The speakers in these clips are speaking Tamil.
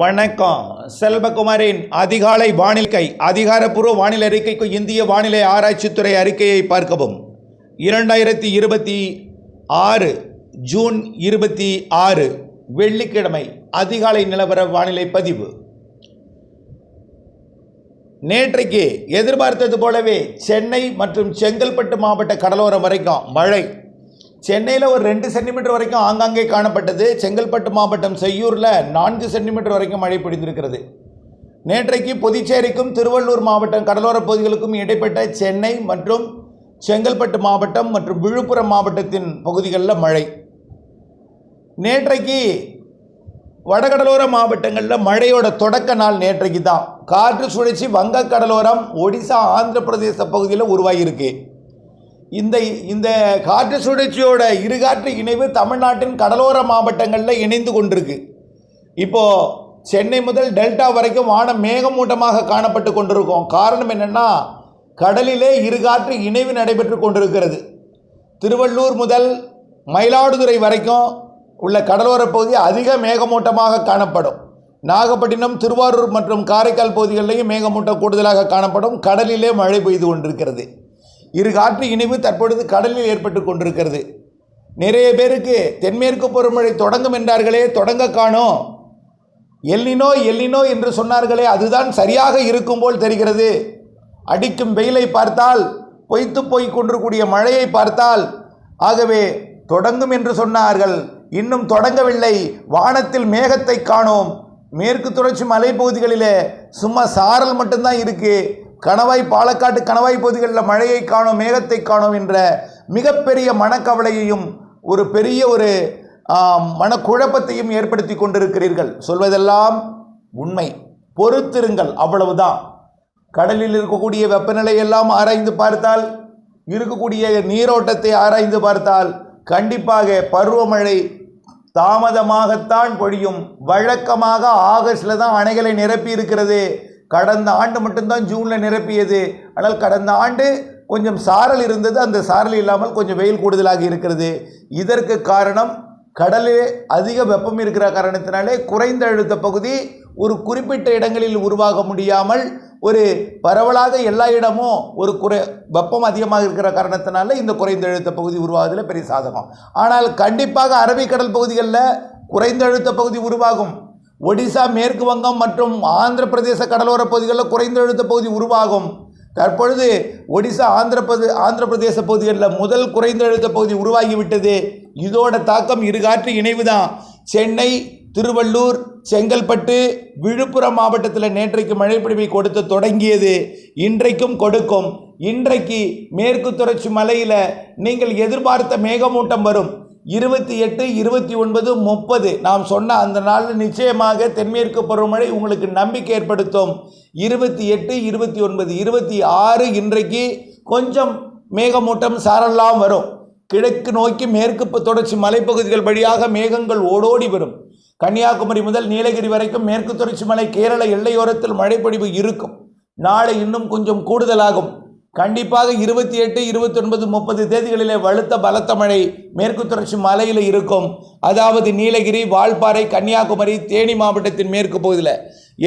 வணக்கம். செல்வகுமாரின் அதிகாலை வானிலை அதிகாரப்பூர்வ வானிலை அறிக்கைக்கு இந்திய வானிலை ஆராய்ச்சித்துறை அறிக்கையை பார்க்கவும். 2026 ஜூன் 26 வெள்ளிக்கிழமை அதிகாலை நிலவர வானிலை பதிவு. நேற்றைக்கு எதிர்பார்த்தது போலவே சென்னை மற்றும் செங்கல்பட்டு மாவட்ட கடலோரம் வரைக்கும் மழை. சென்னையில் ஒரு 2 சென்டிமீட்டர் வரைக்கும் ஆங்காங்கே காணப்பட்டது. செங்கல்பட்டு மாவட்டம் செய்யூரில் 4 சென்டிமீட்டர் வரைக்கும் மழை பொழிந்திருக்கிறது. நேற்றைக்கு புதுச்சேரிக்கும் திருவள்ளூர் மாவட்டம் கடலோர பகுதிகளுக்கும் இடைப்பட்ட சென்னை மற்றும் செங்கல்பட்டு மாவட்டம் மற்றும் விழுப்புரம் மாவட்டத்தின் பகுதிகளில் மழை. நேற்றைக்கு வடகடலோர மாவட்டங்களில் மழையோட தொடக்க நாள் நேற்றைக்கு தான். காற்று சுழற்சி வங்க கடலோரம், ஒடிசா, ஆந்திர பிரதேச பகுதியில் உருவாகியிருக்கு. இந்த காற்று சுழற்சியோட இருகாற்று இணைவு தமிழ்நாட்டின் கடலோர மாவட்டங்களில் இணைந்து கொண்டிருக்கு. இப்போது சென்னை முதல் டெல்டா வரைக்கும் வானம் மேகமூட்டமாக காணப்பட்டு கொண்டிருக்கும். காரணம் என்னென்னா, கடலிலே இருகாற்று இணைவு நடைபெற்று கொண்டிருக்கிறது. திருவள்ளூர் முதல் மயிலாடுதுறை வரைக்கும் உள்ள கடலோர பகுதி அதிக மேகமூட்டமாக காணப்படும். நாகப்பட்டினம், திருவாரூர் மற்றும் காரைக்கால் பகுதிகளிலேயும் மேகமூட்டம் கூடுதலாக காணப்படும். கடலிலே மழை பெய்து கொண்டிருக்கிறது. இரு காற்று இணைவு தற்பொழுது கடலில் ஏற்பட்டு கொண்டிருக்கிறது. நிறைய பேருக்கு தென்மேற்கு பருவமழை தொடங்கும் என்றார்களே, தொடங்க காணோம். எல்லினோ என்று சொன்னார்களே, அதுதான் சரியாக இருக்கும் போல் தெரிகிறது. அடிக்கும் வெயிலை பார்த்தால், பொய்த்து போய் கொண்டிருக்கூடிய மழையை பார்த்தால், ஆகவே தொடங்கும் என்று சொன்னார்கள், இன்னும் தொடங்கவில்லை. வானத்தில் மேகத்தை காணோம். மேற்கு தொடர்ச்சி மலைப்பகுதிகளிலே சும்மா சாரல் மட்டும்தான் இருக்குது. கணவாய், பாலக்காட்டு கணவாய் பகுதிகளில் மழையை காணோம், மேகத்தை காணோம் என்ற மிகப்பெரிய மனக்கவலையையும் ஒரு பெரிய ஒரு மனக்குழப்பத்தையும் ஏற்படுத்தி கொண்டிருக்கிறீர்கள். சொல்வதெல்லாம் உண்மை, பொறுத்திருங்கள், அவ்வளவுதான். கடலில் இருக்கக்கூடிய வெப்பநிலையெல்லாம் ஆராய்ந்து பார்த்தால், இருக்கக்கூடிய நீரோட்டத்தை ஆராய்ந்து பார்த்தால், கண்டிப்பாக பருவமழை தாமதமாகத்தான் பொழியும். வழக்கமாக ஆகஸ்டில் தான் அணைகளை நிரப்பி இருக்கிறது. கடந்த ஆண்டு மட்டும்தான் ஜூனில் நிரப்பியது. ஆனால் கடந்த ஆண்டு கொஞ்சம் சாரல் இருந்தது. அந்த சாரல் இல்லாமல் கொஞ்சம் வெயில் கூடுதலாக இருக்கிறது. இதற்கு காரணம், கடலில் அதிக வெப்பம் இருக்கிற காரணத்தினாலே குறைந்த அழுத்த பகுதி ஒரு குறிப்பிட்ட இடங்களில் உருவாக முடியாமல் ஒரு பரவலாக எல்லா இடமும் ஒரு வெப்பம் அதிகமாக இருக்கிற காரணத்தினால இந்த குறைந்த அழுத்த பகுதி உருவாகுதில் பெரிய சாதகம். ஆனால் கண்டிப்பாக அரபிக்கடல் பகுதிகளில் குறைந்த அழுத்த பகுதி உருவாகும். ஒடிசா, மேற்கு வங்கம் மற்றும் ஆந்திர பிரதேச கடலோர பகுதிகளில் குறைந்த அழுத்த பகுதி உருவாகும். தற்பொழுது ஒடிசா, ஆந்திர பிரதேச பகுதிகளில் முதல் குறைந்த அழுத்த பகுதி உருவாகிவிட்டது. இதோட தாக்கம் இருகாற்று இணைவு தான். சென்னை, திருவள்ளூர், செங்கல்பட்டு, விழுப்புரம் மாவட்டத்தில் நேற்றைக்கு மழைப்பொழிவை கொடுத்து தொடங்கியது. இன்றைக்கும் கொடுக்கும். இன்றைக்கு மேற்கு தொடர்ச்சி மலையில் நீங்கள் எதிர்பார்த்த மேகமூட்டம் வரும். 28, 29, 30 நாம் சொன்ன அந்த நாள் நிச்சயமாக தென்மேற்கு பருவமழை உங்களுக்கு நம்பிக்கை ஏற்படுத்தும். 28, 29, 26 இன்றைக்கு கொஞ்சம் மேகமூட்டம் சாரலாம் வரும். கிழக்கு நோக்கி மேற்கு தொடர்ச்சி மலைப்பகுதிகள் வழியாக மேகங்கள் ஓடோடி வரும். கன்னியாகுமரி முதல் நீலகிரி வரைக்கும் மேற்கு தொடர்ச்சி மலை கேரள எல்லையோரத்தில் மழைப்பொழிவு இருக்கும். நாளை இன்னும் கொஞ்சம் கூடுதலாகும். கண்டிப்பாக 28, 29, 30 தேதிகளிலே வலுத்த பலத்த மழை மேற்கு தொடர்ச்சி மலையில் இருக்கும். அதாவது நீலகிரி, வால்பாறை, கன்னியாகுமரி, தேனி மாவட்டத்தின் மேற்கு பகுதியில்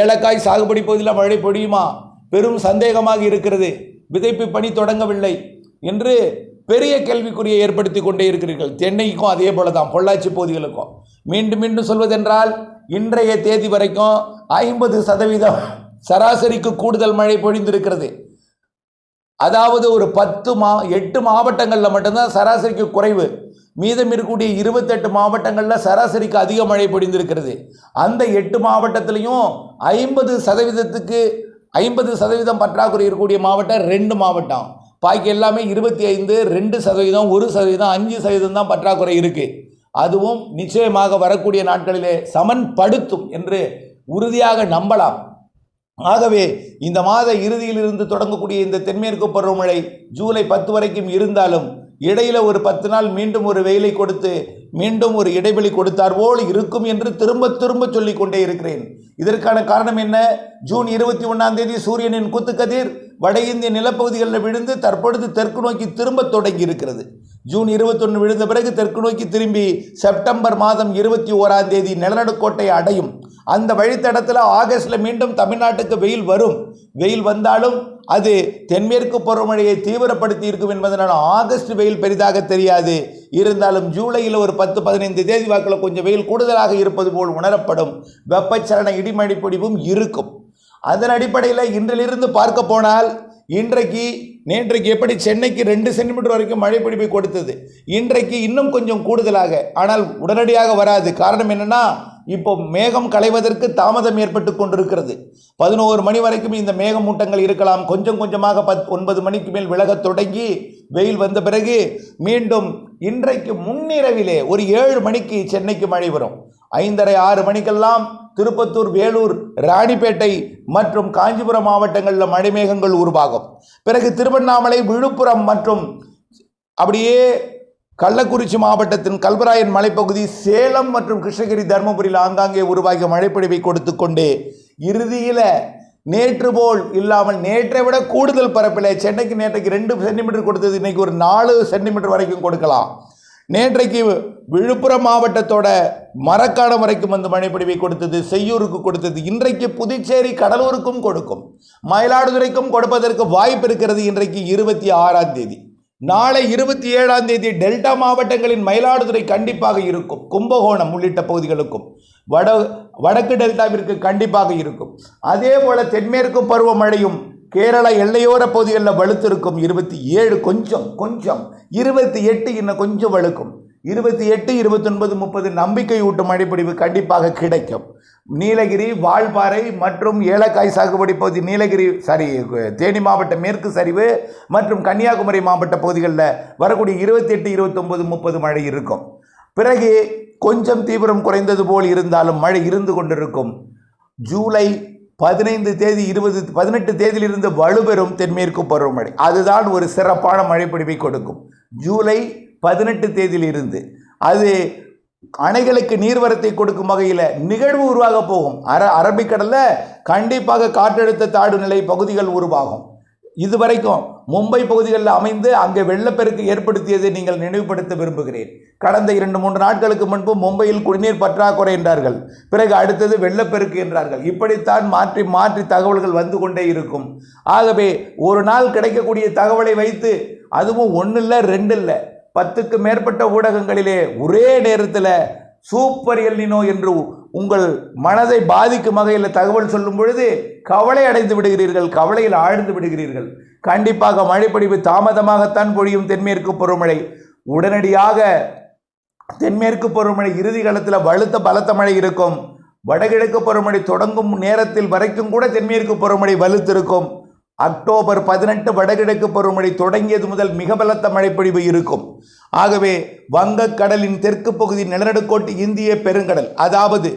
ஏலக்காய் சாகுபடி பகுதியில் மழை பொழியுமா? பெரும் சந்தேகமாக இருக்கிறது. விதைப்பு பணி தொடங்கவில்லை என்று பெரிய கேள்விக்குறியை ஏற்படுத்தி கொண்டே இருக்கிறீர்கள். தென்னைக்கும் அதே போல தான், பொள்ளாச்சி பகுதிகளுக்கும். மீண்டும் சொல்வதென்றால், இன்றைய தேதி வரைக்கும் 50% சராசரிக்கு கூடுதல் மழை பொழிந்திருக்கிறது. அதாவது ஒரு 8 மாவட்டங்களில் மட்டும்தான் சராசரிக்கு குறைவு. மீதம் இருக்கக்கூடிய 28 மாவட்டங்களில் சராசரிக்கு அதிக மழை பொழிந்திருக்கிறது. அந்த 8 மாவட்டத்திலையும் 50% பற்றாக்குறை இருக்கக்கூடிய மாவட்டம் 2 மாவட்டம். பாக்கி எல்லாமே 25, 2%, 1%, 5% தான் பற்றாக்குறை இருக்குது. அதுவும் நிச்சயமாக வரக்கூடிய நாட்களிலே சமன்படுத்தும் என்று உறுதியாக நம்பலாம். ஆகவே இந்த மாத இறுதியிலிருந்து தொடங்கக்கூடிய இந்த தென்மேற்கு பருவமழை ஜூலை 10 வரைக்கும் இருந்தாலும், இடையில் ஒரு 10 நாள் மீண்டும் ஒரு வெயிலை கொடுத்து மீண்டும் ஒரு இடைவெளி கொடுத்தார் போல் இருக்கும் என்று திரும்ப சொல்லிக் கொண்டே இருக்கிறேன். இதற்கான காரணம் என்ன? ஜூன் 21ஆம் தேதி சூரியனின் குத்துக்கதிர் வட இந்திய நிலப்பகுதிகளில் விழுந்து தற்பொழுது தெற்கு நோக்கி திரும்ப தொடங்கி இருக்கிறது. ஜூன் 21 விழுந்த பிறகு தெற்கு நோக்கி திரும்பி செப்டம்பர் மாதம் 21ஆம் தேதி நிலநடுக்கோட்டை அடையும். அந்த வழித்தடத்தில் ஆகஸ்டில் மீண்டும் தமிழ்நாட்டுக்கு வெயில் வரும். வெயில் வந்தாலும் அது தென்மேற்கு பருவமழையை தீவிரப்படுத்தி இருக்கும் என்பதனால் ஆகஸ்ட் வெயில் பெரிதாக தெரியாது. இருந்தாலும் ஜூலையில் ஒரு 10-15 தேதி வாக்கில் கொஞ்சம் வெயில் கூடுதலாக இருப்பது போல் உணரப்படும். வெப்பச்சலன இடிமழை பொழிவும் இருக்கும். அதன் அடிப்படையில் இன்றிலிருந்து பார்க்க போனால் நேற்றைக்கு எப்படி சென்னைக்கு 2 சென்டிமீட்டர் வரைக்கும் மழை பொழிவை கொடுத்தது, இன்றைக்கு இன்னும் கொஞ்சம் கூடுதலாக, ஆனால் உடனடியாக வராது. காரணம் என்னன்னா, இப்போ மேகம் களைவதற்கு தாமதம் ஏற்பட்டு கொண்டிருக்கிறது. 11 மணி வரைக்கும் இந்த மேகமூட்டங்கள் இருக்கலாம். கொஞ்சம் கொஞ்சமாக 9 மணிக்கு மேல் விலகத் தொடங்கி வெயில் வந்த பிறகு மீண்டும் இன்றைக்கு முன்னிரவிலே ஒரு 7 மணிக்கு சென்னைக்கு மழை வரும். 5:30-6 மணிக்கெல்லாம் திருப்பத்தூர், வேலூர், ராணிப்பேட்டை மற்றும் காஞ்சிபுரம் மாவட்டங்களில் மழை மேகங்கள் உருவாகும். பிறகு திருவண்ணாமலை, விழுப்புரம் மற்றும் அப்படியே கள்ளக்குறிச்சி மாவட்டத்தின் கல்வராயன் மலைப்பகுதி, சேலம் மற்றும் கிருஷ்ணகிரி, தருமபுரியில் ஆங்காங்கே உருவாகிய மழைப்பொழிவை கொடுத்து கொண்டு இறுதியில் நேற்று போல் இல்லாமல் நேற்றை விட கூடுதல் பரப்பில் சென்னைக்கு நேற்றைக்கு 2 சென்டிமீட்டர் கொடுத்தது, இன்றைக்கி ஒரு 4 சென்டிமீட்டர் வரைக்கும் கொடுக்கலாம். நேற்றைக்கு விழுப்புரம் மாவட்டத்தோட மரக்காணம் வரைக்கும் வந்து மழைப்பொழிவை கொடுத்தது, செய்யூருக்கு கொடுத்தது. இன்றைக்கு புதுச்சேரி, கடலூருக்கும் கொடுக்கும், மயிலாடுதுறைக்கும் கொடுப்பதற்கு வாய்ப்பு இருக்கிறது. இன்றைக்கு 26ஆம் தேதி. நாளை 27ஆம் தேதி டெல்டா மாவட்டங்களின் மயிலாடுதுறை கண்டிப்பாக இருக்கும். கும்பகோணம் உள்ளிட்ட பகுதிகளுக்கும் வடக்கு டெல்டாவிற்கு கண்டிப்பாக இருக்கும். அதே போல தென்மேற்கு பருவமழையும் கேரளா எல்லையோர பகுதிகளில் வலுத்திருக்கும். 27 கொஞ்சம் 28 இன்னும் கொஞ்சம் வலுக்கும். 28, 29, 30 நம்பிக்கை ஊட்டும் மழைப்பொழிவு கண்டிப்பாக கிடைக்கும். நீலகிரி, வால்பாறை மற்றும் ஏலக்காய் சாகுபடி பகுதி, தேனி மாவட்ட மேற்கு சரிவு மற்றும் கன்னியாகுமரி மாவட்ட பகுதிகளில் வரக்கூடிய 28, 29, 30 மழை இருக்கும். பிறகு கொஞ்சம் தீவிரம் குறைந்தது போல் இருந்தாலும் மழை இருந்து கொண்டிருக்கும். ஜூலை 15 தேதி 18 தேதியிலிருந்து வலுப்பெறும் தென்மேற்கு பருவமழை, அதுதான் ஒரு சிறப்பான மழைப்பொழிவை கொடுக்கும். ஜூலை 18 தேதியிலிருந்து அது அணைகளுக்கு நீர்வரத்தை கொடுக்கும் வகையில் நிகழ்வு உருவாக போகும். அரபிக்கடலில் கண்டிப்பாக காற்றழுத்த தாழ்வு நிலை பகுதிகள் உருவாகும். இதுவரைக்கும் மும்பை பகுதிகளில் அமைந்து அங்கே வெள்ளப்பெருக்கு ஏற்படுத்தியதை நீங்கள் நினைவுபடுத்த விரும்புகிறேன். கடந்த 2-3 நாட்களுக்கு முன்பு மும்பையில் குடிநீர் பற்றாக்குறை என்றார்கள், பிறகு அடுத்தது வெள்ளப்பெருக்கு என்றார்கள். இப்படித்தான் மாற்றி மாற்றி தகவல்கள் வந்து கொண்டே இருக்கும். ஆகவே ஒரு நாள் கிடைக்கக்கூடிய தகவலை வைத்து, அதுவும் 1 இல்லை 2 இல்லை 10க்கு மேற்பட்ட ஊடகங்களிலே ஒரே நேரத்தில் சூப்பர் எல்னினோ என்று உங்கள் மனதை பாதிக்கும் வகையில் தகவல் சொல்லும் பொழுது கவலை அடைந்து விடுகிறீர்கள், கவலையில் ஆழ்ந்து விடுகிறீர்கள். கண்டிப்பாக மழைப்பொழிவு தாமதமாகத்தான் பொழியும். தென்மேற்கு பருவமழை உடனடியாக தென்மேற்கு பருவமழை இறுதி காலத்தில் பலத்த மழை இருக்கும். வடகிழக்கு பருவமழை தொடங்கும் நேரத்தில் வரைக்கும் கூட தென்மேற்கு பருவமழை வலுத்திருக்கும். அக்டோபர் 18 வடகிழக்கு பருவமழை தொடங்கியது முதல் மிக பலத்த மழைப்பொழிவு இருக்கும். ஆகவே வங்கக்கடலின் தெற்கு பகுதி, நிலநடுக்கோட்டு இந்திய பெருங்கடல், அதாவது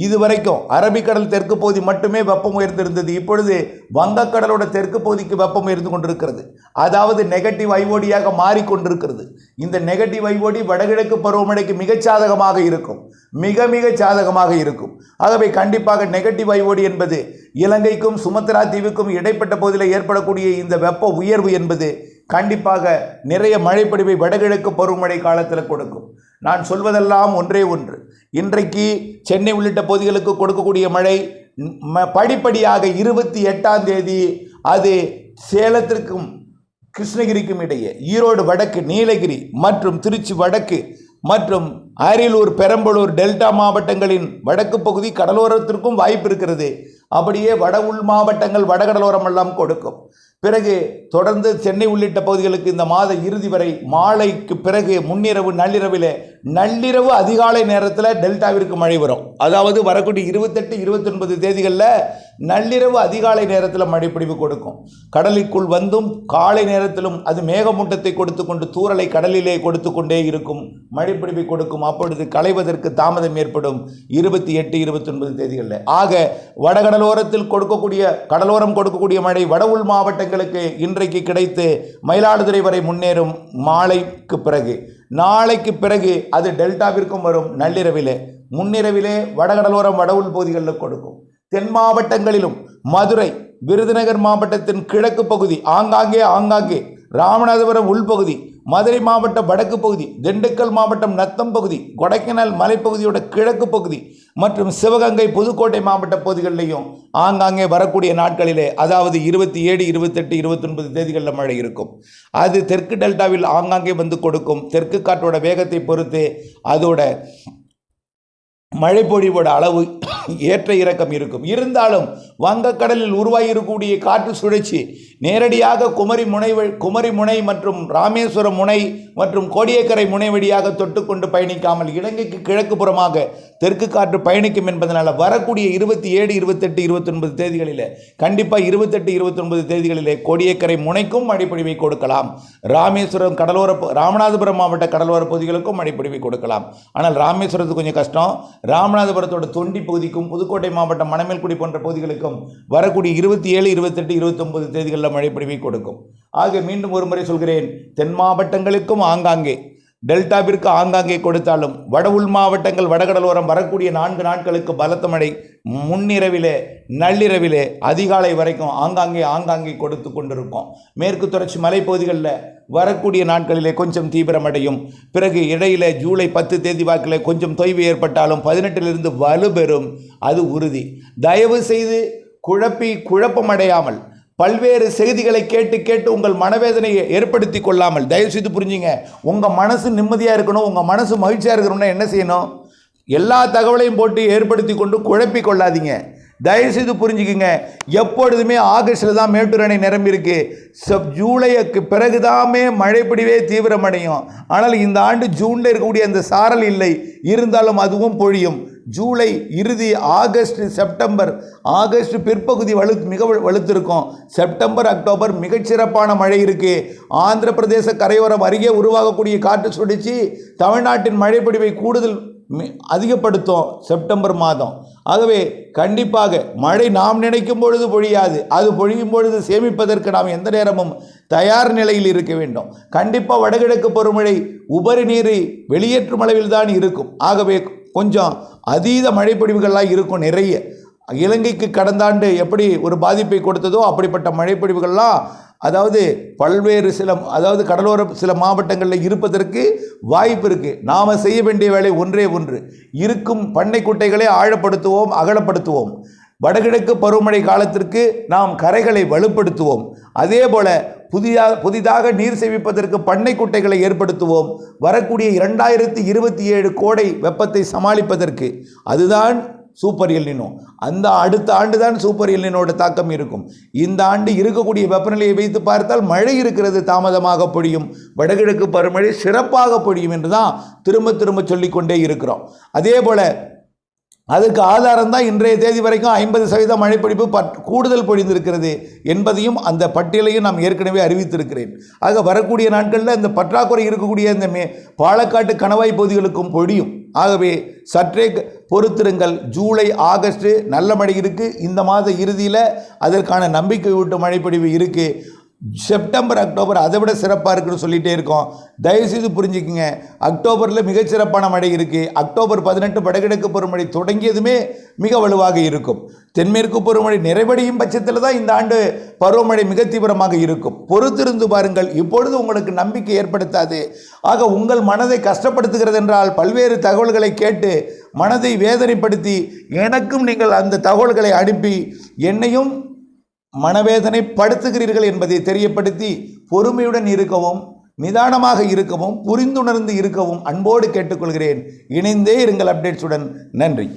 இதுவரைக்கும் அரபிக்கடல் தெற்கு பகுதி மட்டுமே வெப்பம் உயர்ந்திருந்தது. இப்பொழுது வங்கக்கடலோட தெற்கு பகுதிக்கு வெப்பம் உயர்ந்து கொண்டிருக்கிறது. அதாவது நெகட்டிவ் ஐஓடியாக மாறிக்கொண்டிருக்கிறது. இந்த நெகட்டிவ் ஐஓடி வடகிழக்கு பருவமழைக்கு மிகச் சாதகமாக இருக்கும், மிக சாதகமாக இருக்கும். ஆகவே கண்டிப்பாக நெகட்டிவ் ஐஓடி என்பது இலங்கைக்கும் சுமத்ரா தீவுக்கும் இடைப்பட்ட பகுதியில் ஏற்படக்கூடிய இந்த வெப்ப உயர்வு என்பது கண்டிப்பாக நிறைய மழைப்பொழிவை வடகிழக்கு பருவமழை காலத்தில் கொடுக்கும். நான் சொல்வதெல்லாம் ஒன்றே ஒன்று, இன்றைக்கு சென்னை உள்ளிட்ட பகுதிகளுக்கு கொடுக்கக்கூடிய மழை படிப்படியாக 28ஆம் தேதி அது சேலத்திற்கும் கிருஷ்ணகிரிக்கும் இடையே, ஈரோடு வடக்கு, நீலகிரி மற்றும் திருச்சி வடக்கு மற்றும் அரியலூர், பெரம்பலூர், டெல்டா மாவட்டங்களின் வடக்கு பகுதி கடலோரத்திற்கும் வாய்ப்பு இருக்கிறது. அப்படியே வட உள் மாவட்டங்கள், வடகடலோரம் எல்லாம் கொடுக்கும். பிறகு தொடர்ந்து சென்னை உள்ளிட்ட பகுதிகளுக்கு இந்த மாத இறுதி வரை மாலைக்கு பிறகு முன்னிரவு, நள்ளிரவு அதிகாலை நேரத்தில் டெல்டாவிற்கு மழை வரும். அதாவது வரக்கூடிய 28, 29 தேதிகளில் நள்ளிரவு அதிகாலை நேரத்தில் மழைப்பொழிவு கொடுக்கும். கடலுக்குள் வந்தும் காலை நேரத்திலும் அது மேகமூட்டத்தை கொடுத்து கொண்டு தூறலை கடலிலே கொடுத்து கொண்டே இருக்கும், மழைப்பொழிவை கொடுக்கும். அப்பொழுது களைவதற்கு தாமதம் ஏற்படும் 28, 29 தேதிகளில். ஆக வடகடலோரத்தில் கடலோரம் கொடுக்கக்கூடிய மழை வட உள் மாவட்டங்களுக்கு இன்றைக்கு கிடைத்து மயிலாடுதுறை வரை முன்னேறும். மாலைக்கு பிறகு, நாளைக்கு பிறகு அது டெல்டாவிற்கும் வரும். முன்னிரவிலே வடகடலோரம் வட உள் பகுதிகளில் கொடுக்கும். தென் மாவட்டங்களிலும் மதுரை, விருதுநகர் மாவட்டத்தின் கிழக்கு பகுதி, ஆங்காங்கே ராமநாதபுரம் உள்பகுதி, மதுரை மாவட்டம் வடக்கு பகுதி, திண்டுக்கல் மாவட்டம் நத்தம் பகுதி, கொடைக்கானல் மலைப்பகுதியோட கிழக்கு பகுதி மற்றும் சிவகங்கை புதுக்கோட்டை மாவட்ட பகுதிகளிலையும் ஆங்காங்கே வரக்கூடிய நாட்களிலே, அதாவது 27, 28, 29 தேதிகளில் மழை இருக்கும். அது தெற்கு டெல்டாவில் ஆங்காங்கே வந்து கொடுக்கும். தெற்கு காற்றோட வேகத்தை பொறுத்து அதோட மழைப்பொழிவோட அளவு ஏற்ற இறக்கம் இருக்கும். இருந்தாலும் வங்கக்கடலில் உருவாகியிருக்கக்கூடிய காற்று சுழற்சி நேரடியாக குமரி முனை மற்றும் ராமேஸ்வரம் முனை மற்றும் கோடியக்கரை முனை வழியாக தொட்டுக்கொண்டு பயணிக்காமல் இலங்கைக்கு கிழக்கு புறமாக தெற்கு காற்று பயணிக்கும் என்பதனால் வரக்கூடிய 27, 28, 29 தேதிகளில் கண்டிப்பாக 28, 29 தேதிகளிலே கோடியக்கரை முனைக்கும் மழைப்பொழிவை கொடுக்கலாம். ராமேஸ்வரம் ராமநாதபுரம் மாவட்ட கடலோர பகுதிகளுக்கும் மழைப்பொழிவை கொடுக்கலாம். ஆனால் ராமேஸ்வரத்துக்கு கொஞ்சம் கஷ்டம். ராமநாதபுரத்தோட தொண்டி பகுதிக்கும் புதுக்கோட்டை மாவட்டம் மணமேல்குடி போன்ற பகுதிகளுக்கும் வரக்கூடிய 27, 28, 29 தேதிகளில் மழைப்பொழிவை கொடுக்கும். ஆக மீண்டும் ஒரு முறை சொல்கிறேன், தென் மாவட்டங்களுக்கும் ஆங்காங்கே, டெல்டாவிற்கு ஆங்காங்கே கொடுத்தாலும் வட உள் மாவட்டங்கள் வடகடலோரம் வரக்கூடிய 4 நாட்களுக்கு பலத்த மழை முன்னிரவிலே நள்ளிரவிலே அதிகாலை வரைக்கும் ஆங்காங்கே கொடுத்து கொண்டிருக்கும். மேற்கு தொடர்ச்சி மலைப்பகுதிகளில் வரக்கூடிய நாட்களிலே கொஞ்சம் தீவிரமடையும். பிறகு இடையில ஜூலை 10 தேதி வாக்கில் கொஞ்சம் தொய்வு ஏற்பட்டாலும் 18 வலுப்பெறும், அது உறுதி. தயவு செய்து குழப்பமடையாமல் பல்வேறு செய்திகளை கேட்டு உங்கள் மனவேதனையை ஏற்படுத்தி கொள்ளாமல் தயவுசெய்து புரிஞ்சுங்க. உங்கள் மனசு நிம்மதியாக இருக்கணும், உங்கள் மனசு மகிழ்ச்சியாக இருக்கணும்னா என்ன செய்யணும்? எல்லா தகவலையும் போட்டு ஏற்படுத்தி கொண்டு குழப்பி கொள்ளாதீங்க. தயவுசெய்து புரிஞ்சுக்குங்க. எப்பொழுதுமே ஆகஸ்டில் தான் மேட்டூர் அணை நிரம்பியிருக்கு. ஜூலைக்கு பிறகுதாமே மழைப்பிடிவே தீவிரமடையும். ஆனால் இந்த ஆண்டு ஜூனில் இருக்கக்கூடிய அந்த சாரல் இல்லை, இருந்தாலும் அதுவும் பொழியும். ஜூலை இறுதி, ஆகஸ்ட் பிற்பகுதி மிக வலுத்திருக்கும். செப்டம்பர், அக்டோபர் மிகச்சிறப்பான மழை இருக்குது. ஆந்திர பிரதேச கரையோரம் அருகே உருவாகக்கூடிய காற்று சுழற்சி தமிழ்நாட்டின் மழைப்பொழிவை கூடுதல் அதிகப்படுத்தும் செப்டம்பர் மாதம். ஆகவே கண்டிப்பாக மழை நாம் நினைக்கும் பொழுது பொழியாது, அது பொழியும் பொழுது சேமிப்பதற்கு நாம் எந்த நேரமும் தயார் நிலையில் இருக்க வேண்டும். கண்டிப்பாக வடகிழக்கு பருவமழை உபரி நீரை வெளியேற்றும் அளவில் தான் இருக்கும். ஆகவே கொஞ்சம் அதீத மழைப்பொழிவுகள்லாம் இருக்கும் நிறைய. இலங்கைக்கு கடந்த ஆண்டு எப்படி ஒரு பாதிப்பை கொடுத்ததோ அப்படிப்பட்ட மழைப்பொழிவுகள்லாம் பல்வேறு கடலோர சில மாவட்டங்களில் இருப்பதற்கு வாய்ப்பு இருக்குது. நாம் செய்ய வேண்டிய வேலை ஒன்றே ஒன்று, இருக்கும் பண்ணை குட்டைகளை ஆழப்படுத்துவோம், அகலப்படுத்துவோம். வடகிழக்கு பருவமழை காலத்திற்கு நாம் கரைகளை வலுப்படுத்துவோம். அதே போல புதிதாக நீர் சேமிப்பதற்கு பண்ணை குட்டைகளை ஏற்படுத்துவோம். வரக்கூடிய 2027 கோடை வெப்பத்தை சமாளிப்பதற்கு அதுதான் சூப்பர் எல்னினோ. அந்த அடுத்த ஆண்டு தான் சூப்பர் எல்னினோட தாக்கம் இருக்கும். இந்த ஆண்டு இருக்கக்கூடிய வெப்பநிலையை வைத்து பார்த்தால் மழை இருக்கிறது, தாமதமாக பொழியும். வடகிழக்கு பருவமழை சிறப்பாக பொழியும் என்று தான் திரும்ப சொல்லிக்கொண்டே இருக்கிறோம். அதே போல அதற்கு ஆதாரம் தான் இன்றைய தேதி வரைக்கும் 50% மழைப்பொழிவு கூடுதல் பொழிந்திருக்கிறது என்பதையும் அந்த பட்டியலையும் நாம் ஏற்கனவே அறிவித்திருக்கிறேன். ஆக வரக்கூடிய நாட்களில் இந்த பற்றாக்குறை இருக்கக்கூடிய இந்த பாலக்காட்டு கணவாய் பகுதிகளுக்கும் பொழியும். ஆகவே சற்றே பொறுத்திருங்கள். ஜூலை, ஆகஸ்ட் நல்ல மழை இருக்குது. இந்த மாத இறுதியில் அதற்கான நம்பிக்கை ஊட்டும் மழைப்பொழிவு இருக்குது. செப்டம்பர், அக்டோபர் அதை விட சிறப்பாக இருக்குன்னு சொல்லிகிட்டே இருக்கோம். தயவுசெய்து புரிஞ்சுக்குங்க. அக்டோபரில் மிகச்சிறப்பான மழை இருக்குது. அக்டோபர் 18 வடகிழக்கு பருவமழை தொடங்கியதுமே மிக வலுவாக இருக்கும். தென்மேற்கு பருவமழை நிறைவடையும் பட்சத்தில் தான் இந்த ஆண்டு பருவமழை மிக தீவிரமாக இருக்கும். பொறுத்திருந்து பாருங்கள். இப்பொழுது உங்களுக்கு நம்பிக்கை ஏற்படுத்தாது. ஆக உங்கள் மனதை கஷ்டப்படுத்துகிறது என்றால் பல்வேறு தகவல்களை கேட்டு மனதை வேதனைப்படுத்தி எனக்கும் நீங்கள் அந்த தகவல்களை அனுப்பி என்னையும் மனவேதனை படுத்துகிறீர்கள் என்பதை தெரியப்படுத்தி பொறுமையுடன் இருக்கவும், நிதானமாக இருக்கவும், புரிந்துணர்ந்து இருக்கவும் அன்போடு கேட்டுக்கொள்கிறேன். இணைந்தே இருங்கள் அப்டேட்ஸுடன். நன்றி.